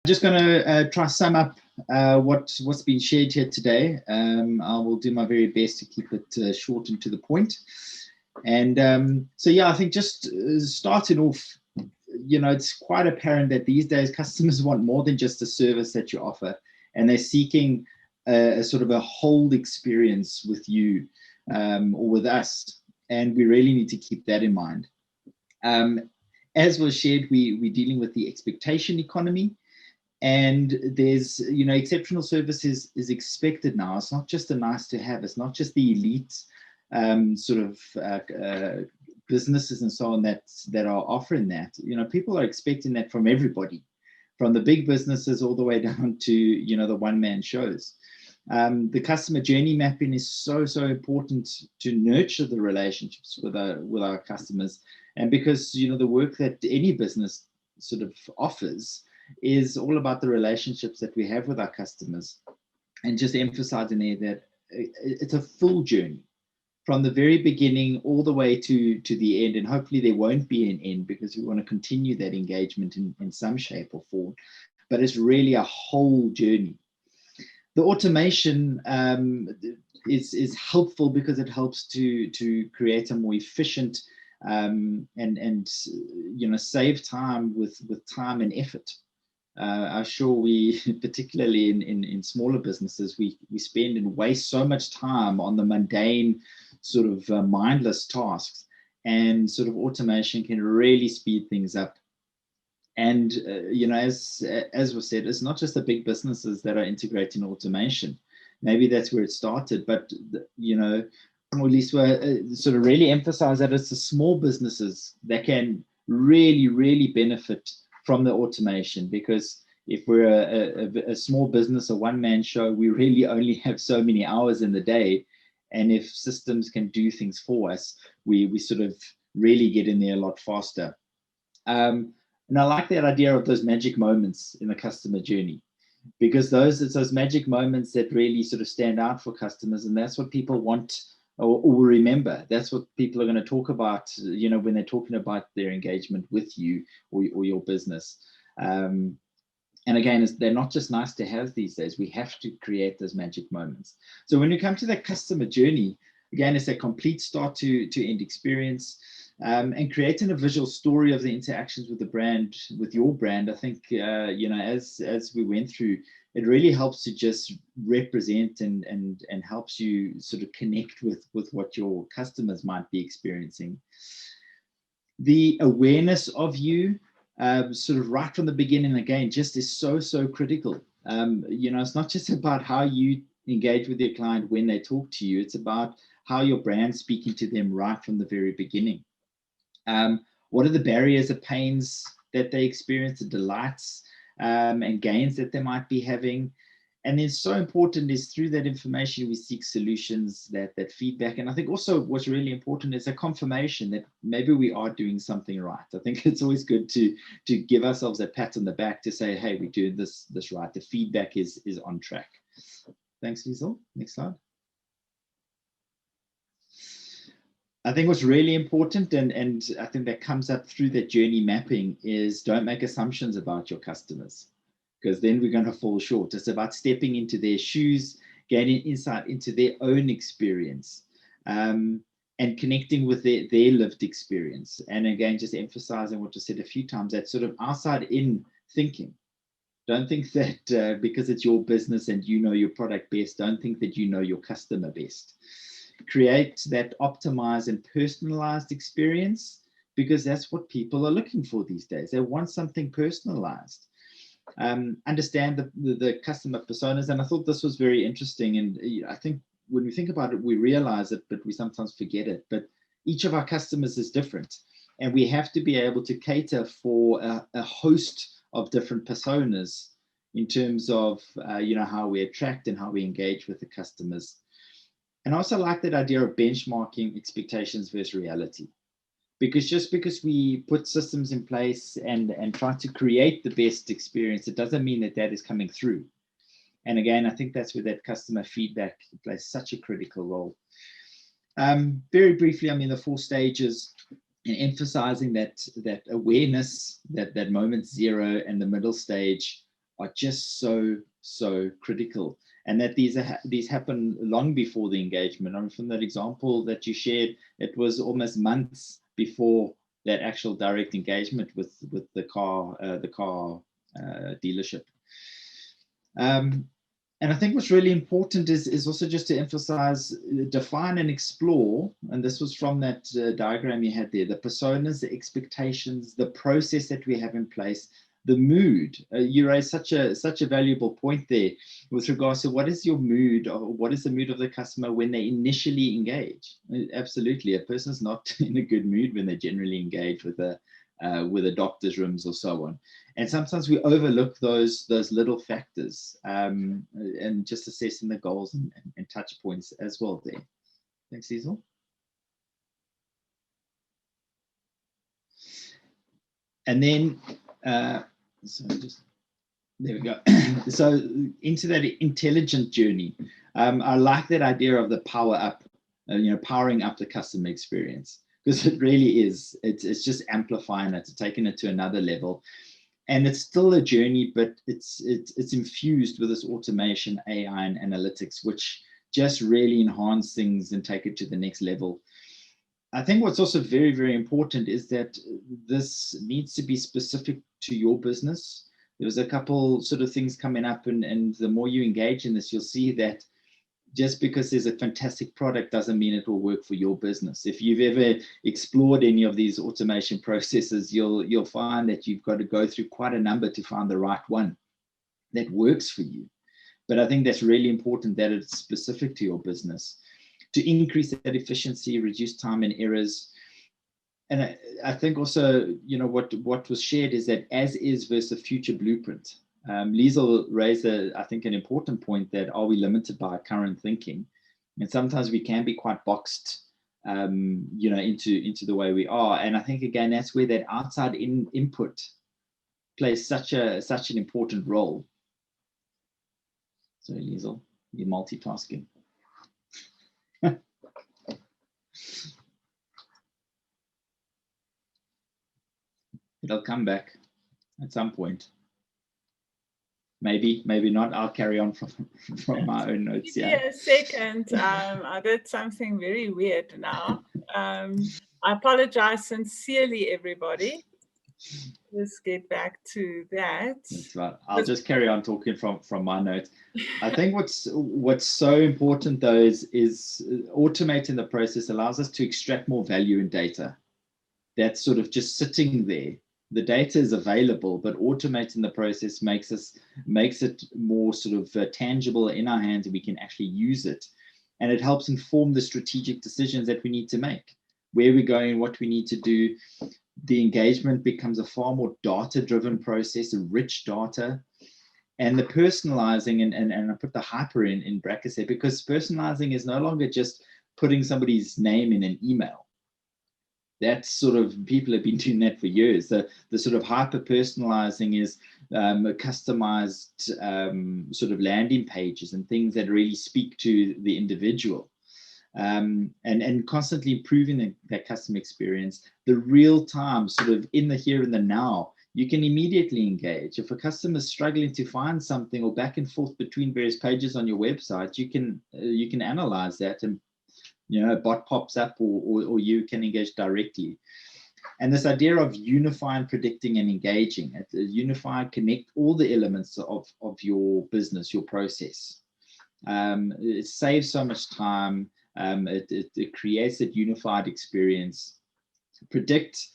Just going to try sum up what's been shared here today. I will do my very best to keep it short and to the point. And so, yeah, I think just starting off, it's quite apparent that these days customers want more than just a service that you offer, and they're seeking a sort of a whole experience with you or with us, and we really need to keep that in mind. As was shared, we're dealing with the expectation economy. And there's, exceptional service is expected now. It's not just a nice to have. It's not just the elite sort of businesses and so on that are offering that. People are expecting that from everybody, from the big businesses all the way down to, the one-man shows. The customer journey mapping is so important to nurture the relationships with our customers. And because, the work that any business sort of offers is all about the relationships that we have with our customers, and just emphasizing there that it's a full journey from the very beginning all the way to the end. And hopefully there won't be an end, because we want to continue that engagement in some shape or form, but it's really a whole journey. The automation is helpful because it helps to create a more efficient and save time with time and effort. I'm sure we, particularly in smaller businesses, we spend and waste so much time on the mundane sort of mindless tasks, and sort of automation can really speed things up. And, as was said, it's not just the big businesses that are integrating automation. Maybe that's where it started, but, or at least sort of really emphasize that it's the small businesses that can really benefit from the automation. Because if we're a small business, a one-man show, we really only have so many hours in the day. And if systems can do things for us, we sort of really get in there a lot faster. And I like that idea of those magic moments in the customer journey, because it's those magic moments that really sort of stand out for customers. And that's what people want or remember. That's what people are going to talk about, when they're talking about their engagement with you or your business. And again, they're not just nice to have these days. We have to create those magic moments. So when we come to that customer journey, again, it's a complete start to end experience, and creating a visual story of the interactions with the brand, with your brand. I think, as we went through, it really helps to just represent and helps you sort of connect with what your customers might be experiencing. The awareness of you, sort of right from the beginning, again, just is so critical. It's not just about how you engage with your client when they talk to you. It's about how your brand's speaking to them right from the very beginning. What are the barriers, the pains that they experience, the delights and gains that they might be having? And then so important is through that information, we seek solutions, that feedback. And I think also what's really important is a confirmation that maybe we are doing something right. I think it's always good to give ourselves a pat on the back to say, hey, we're doing this right. The feedback is on track. Thanks, Liesl. Next slide. I think what's really important, and I think that comes up through that journey mapping, is don't make assumptions about your customers, because then we're going to fall short. It's about stepping into their shoes, gaining insight into their own experience, and connecting with their lived experience. And again, just emphasizing what I said a few times, that sort of outside-in thinking. Don't think that because it's your business and you know your product best, don't think that you know your customer best. Create that optimized and personalized experience, because that's what people are looking for these days. They want something personalized. Understand the customer personas. And I thought this was very interesting. And I think when we think about it, we realize it, but we sometimes forget it. But each of our customers is different. And we have to be able to cater for a host of different personas in terms of, how we attract and how we engage with the customers. And I also like that idea of benchmarking expectations versus reality. Because just because we put systems in place and try to create the best experience, it doesn't mean that is coming through. And again, I think that's where that customer feedback plays such a critical role. Very briefly, the 4 stages, and emphasizing that awareness, that moment 0, and the middle stage are just so critical, and that these happen long before the engagement. I mean, from that example that you shared, it was almost months before that actual direct engagement with the car dealership. And I think what's really important is also just to emphasize, define and explore, and this was from that diagram you had there, the personas, the expectations, the process that we have in place, the mood. You raised such a valuable point there with regards to what is your mood, or what is the mood of the customer when they initially engage. Absolutely, a person's not in a good mood when they generally engage with a doctor's rooms or so on. And sometimes we overlook those little factors, and just assessing the goals and touch points as well there. Thanks, Liesl. And then, so just, there we go. So into that intelligent journey, I like that idea of the power up, powering up the customer experience, because it really is. It's just amplifying it, taking it to another level. And it's still a journey, but it's infused with this automation, AI, and analytics, which just really enhance things and take it to the next level. I think what's also very, very important is that this needs to be specific to your business. There was a couple sort of things coming up, and the more you engage in this, you'll see that just because there's a fantastic product doesn't mean it will work for your business. If you've ever explored any of these automation processes, you'll find that you've got to go through quite a number to find the right one that works for you. But I think that's really important, that it's specific to your business, to increase that efficiency, reduce time and errors. And I think also, what was shared is that as is versus a future blueprint. Liesl raised, I think, an important point, that are we limited by current thinking? And sometimes we can be quite boxed, into the way we are. And I think, again, that's where that outside input plays such an important role. So, Liesl, you're multitasking. It'll come back at some point. Maybe not. I'll carry on from my own notes. Give me a second. I did something very weird now. I apologize sincerely, everybody. Let's get back to that. That's right. I'll just carry on talking from my notes. I think what's so important, though, is automating the process allows us to extract more value in data. That's sort of just sitting there. The data is available, but automating the process makes it more sort of tangible in our hands, and we can actually use it. And it helps inform the strategic decisions that we need to make, where we're going, what we need to do. The engagement becomes a far more data-driven process, a rich data. And the personalizing, and I put the hyper in brackets there, because personalizing is no longer just putting somebody's name in an email. That's sort of, people have been doing that for years. The sort of hyper personalizing is customized sort of landing pages and things that really speak to the individual, and constantly improving that customer experience. The real time, sort of in the here and the now, you can immediately engage. If a customer is struggling to find something, or back and forth between various pages on your website, you can analyze that, and a bot pops up, or you can engage directly. And this idea of unifying, predicting, and engaging, unify, connect all the elements of your business, your process. It saves so much time. It creates that unified experience. Predict,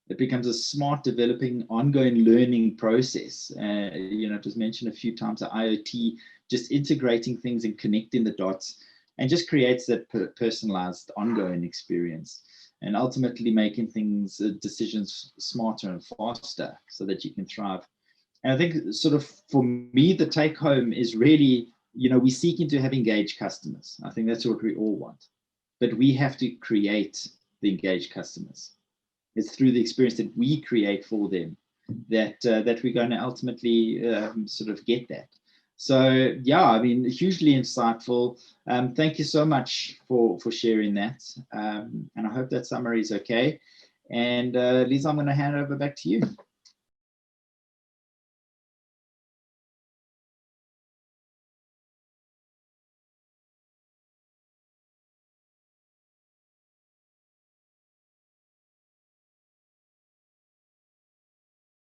it becomes a smart, developing, ongoing learning process. It was mentioned a few times, the IoT, just integrating things and connecting the dots, and just creates that personalized, ongoing experience, and ultimately making decisions smarter and faster, so that you can thrive. And I think, sort of, for me, the take home is really, we're seeking to have engaged customers. I think that's what we all want, but we have to create the engaged customers. It's through the experience that we create for them that we're going to ultimately sort of get that. So yeah, I mean, hugely insightful. Thank you so much for sharing that. And I hope that summary is okay. And Lisa, I'm going to hand over back to you.